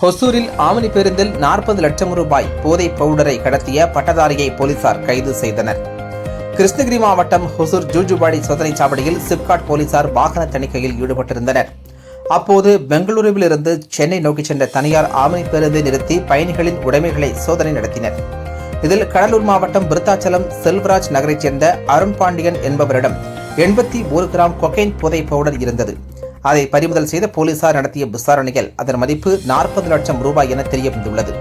ஹொசூரில் omni பேருந்தில் 40 லட்சம் ரூபாய் போதைப் பவுடரை கடத்திய பட்டதாரியை போலீசார் கைது செய்தனர். கிருஷ்ணகிரி மாவட்டம் ஹொசூர் ஜூஜுவாடி சோதனைச் சாவடியில் சிப்காட் போலீசார் வாகன தணிக்கையில் ஈடுபட்டிருந்தனர். அப்போது பெங்களூருவில் இருந்து சென்னை நோக்கி சென்ற தனியார் ஆம்னி பேருந்தை நிறுத்தி பயணிகளின் உடைமைகளை சோதனை நடத்தினர். இதில் கடலூர் மாவட்டம் விருத்தாச்சலம் செல்வராஜ் நகரைச் சேர்ந்த அருண் பாண்டியன் என்பவரிடம் 81 கிராம் கொக்கைன் போதைப் பவுடர் இருந்தது. அதை பறிமுதல் செய்த போலீசார் நடத்திய விசாரணையில் அதன் மதிப்பு 40 லட்சம் ரூபாய் என தெரியவந்துள்ளது.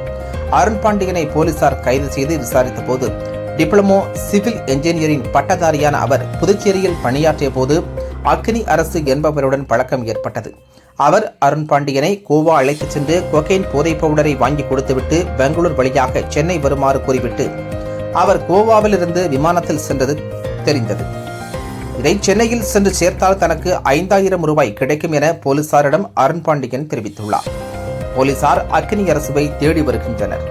அருண் பாண்டியனை போலீசார் கைது செய்து விசாரித்த போது டிப்ளமோ சிவில் என்ஜினியரிங் பட்டதாரியான அவர் புதுச்சேரியில் பணியாற்றிய போது அக்னி அரசு என்பவருடன் பழக்கம் ஏற்பட்டது. அவர் அருண் பாண்டியனை கோவா அழைத்துச் சென்று கொக்கைன் போதைப் பவுடரை வாங்கி கொடுத்துவிட்டு பெங்களூர் வழியாக சென்னை வருமாறு கூறிவிட்டு அவர் கோவாவில் இருந்து விமானத்தில் சென்றது தெரிந்தது. இதை சென்னையில் சென்று சேர்த்தால் தனக்கு 5000 ரூபாய் கிடைக்கும் என போலீசாரிடம் அருண் பாண்டியன் தெரிவித்துள்ளார். போலீசார் அக்னி அரசுவை தேடி வருகின்றனர்.